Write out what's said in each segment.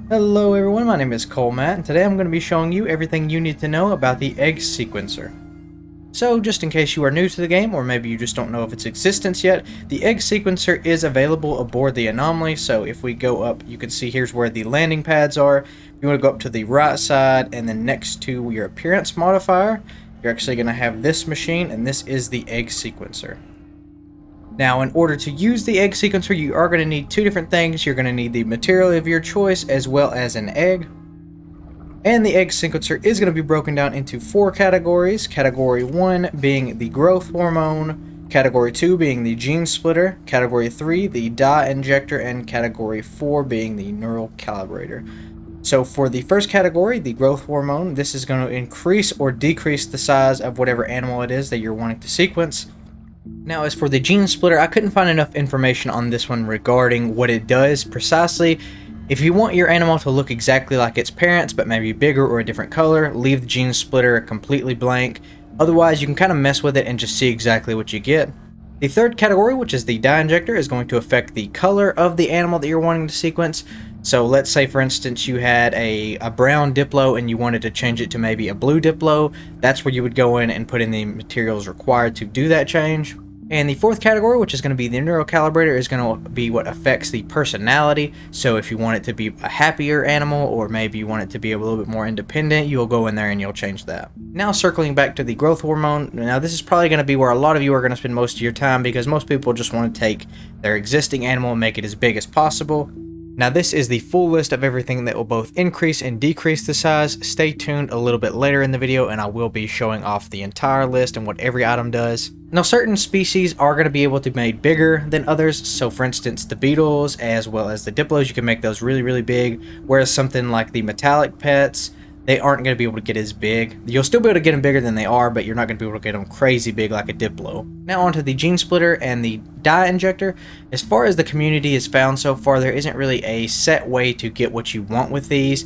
Hello everyone, my name is Colmatt, and today I'm going to be showing you everything you need to know about the egg sequencer. So just in case you are new to the game, or maybe you just don't know of its existence yet, the egg sequencer is available aboard the Anomaly. So if we go up, you can see here's where the landing pads are. You want to go up to the right side, and then next to your appearance modifier, you're actually going to have this machine, and this is the egg sequencer. Now, in order to use the egg sequencer, you are going to need two different things. You're going to need the material of your choice as well as an egg. And the egg sequencer is going to be broken down into four categories. Category 1 being the growth hormone, Category 2 being the gene splitter, Category 3 the dye injector, and Category 4 being the neural calibrator. So for the first category, the growth hormone, this is going to increase or decrease the size of whatever animal it is that you're wanting to sequence. Now, as for the gene splitter, I couldn't find enough information on this one regarding what it does precisely. If you want your animal to look exactly like its parents, but maybe bigger or a different color, leave the gene splitter completely blank. Otherwise, you can kind of mess with it and just see exactly what you get. The third category, which is the dye injector, is going to affect the color of the animal that you're wanting to sequence. So let's say, for instance, you had a brown Diplo and you wanted to change it to maybe a blue Diplo. That's where you would go in and put in the materials required to do that change. And the fourth category, which is going to be the neural calibrator, is going to be what affects the personality. So if you want it to be a happier animal, or maybe you want it to be a little bit more independent, you'll go in there and you'll change that. Now, circling back to the growth hormone, now this is probably going to be where a lot of you are going to spend most of your time, because most people just want to take their existing animal and make it as big as possible. Now, this is the full list of everything that will both increase and decrease the size. Stay tuned a little bit later in the video and I will be showing off the entire list and what every item does. Now, certain species are going to be able to be made bigger than others. So for instance, the beetles as well as the diplos, you can make those really, really big. Whereas something like the metallic pets, they aren't going to be able to get as big. You'll still be able to get them bigger than they are, but you're not going to be able to get them crazy big like a Diplo. Now onto the gene splitter and the dye injector. As far as the community has found so far, there isn't really a set way to get what you want with these.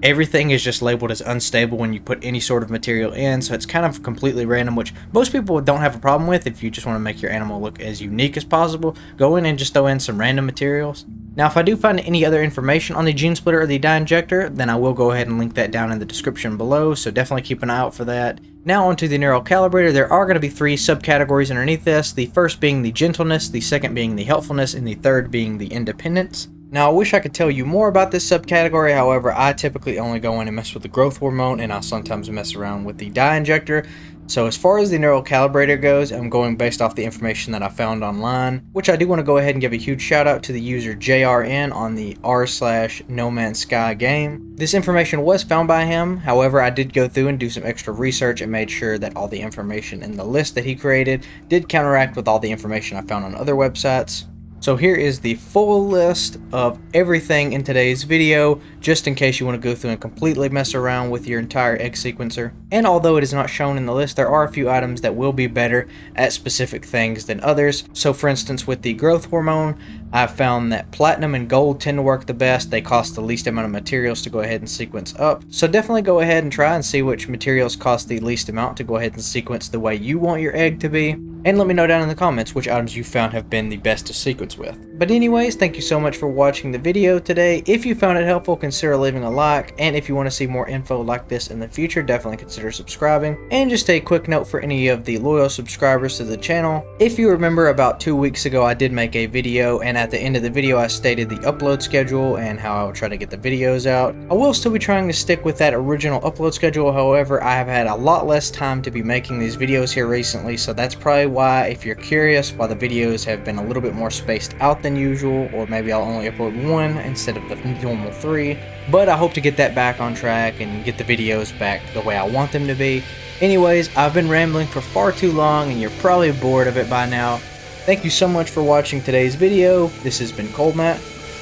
Everything is just labeled as unstable when you put any sort of material in, so it's kind of completely random, which most people don't have a problem with. If you just want to make your animal look as unique as possible, go in and just throw in some random materials. Now, if I do find any other information on the gene splitter or the dye injector, then I will go ahead and link that down in the description below, so definitely keep an eye out for that. Now onto the neural calibrator. There are going to be three subcategories underneath this, the first being the gentleness, the second being the helpfulness, and the third being the independence. Now, I wish I could tell you more about this subcategory, however, I typically only go in and mess with the growth hormone, and I sometimes mess around with the dye injector. So as far as the neural calibrator goes, I'm going based off the information that I found online, which I do want to go ahead and give a huge shout out to the user JRN on the r/NoManSky game. This information was found by him, however, I did go through and do some extra research and made sure that all the information in the list that he created did counteract with all the information I found on other websites. So here is the full list of everything in today's video, just in case you want to go through and completely mess around with your entire egg sequencer. And although it is not shown in the list, there are a few items that will be better at specific things than others. So for instance, with the growth hormone, I've found that platinum and gold tend to work the best. They cost the least amount of materials to go ahead and sequence up. So definitely go ahead and try and see which materials cost the least amount to go ahead and sequence the way you want your egg to be. And let me know down in the comments which items you found have been the best to sequence with. But anyways, thank you so much for watching the video today. If you found it helpful, consider leaving a like. And if you want to see more info like this in the future, definitely consider subscribing. And just a quick note for any of the loyal subscribers to the channel. If you remember, about 2 weeks ago, I did make a video, and at the end of the video, I stated the upload schedule and how I will try to get the videos out. I will still be trying to stick with that original upload schedule. However, I have had a lot less time to be making these videos here recently, so that's probably why, if you're curious, why the videos have been a little bit more spaced out than usual, or maybe I'll only upload one instead of the normal 3. But I hope to get that back on track and get the videos back the way I want them to be. Anyways, I've been rambling for far too long and you're probably bored of it by now. Thank you so much for watching today's video. This has been Colmatt.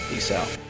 Peace out.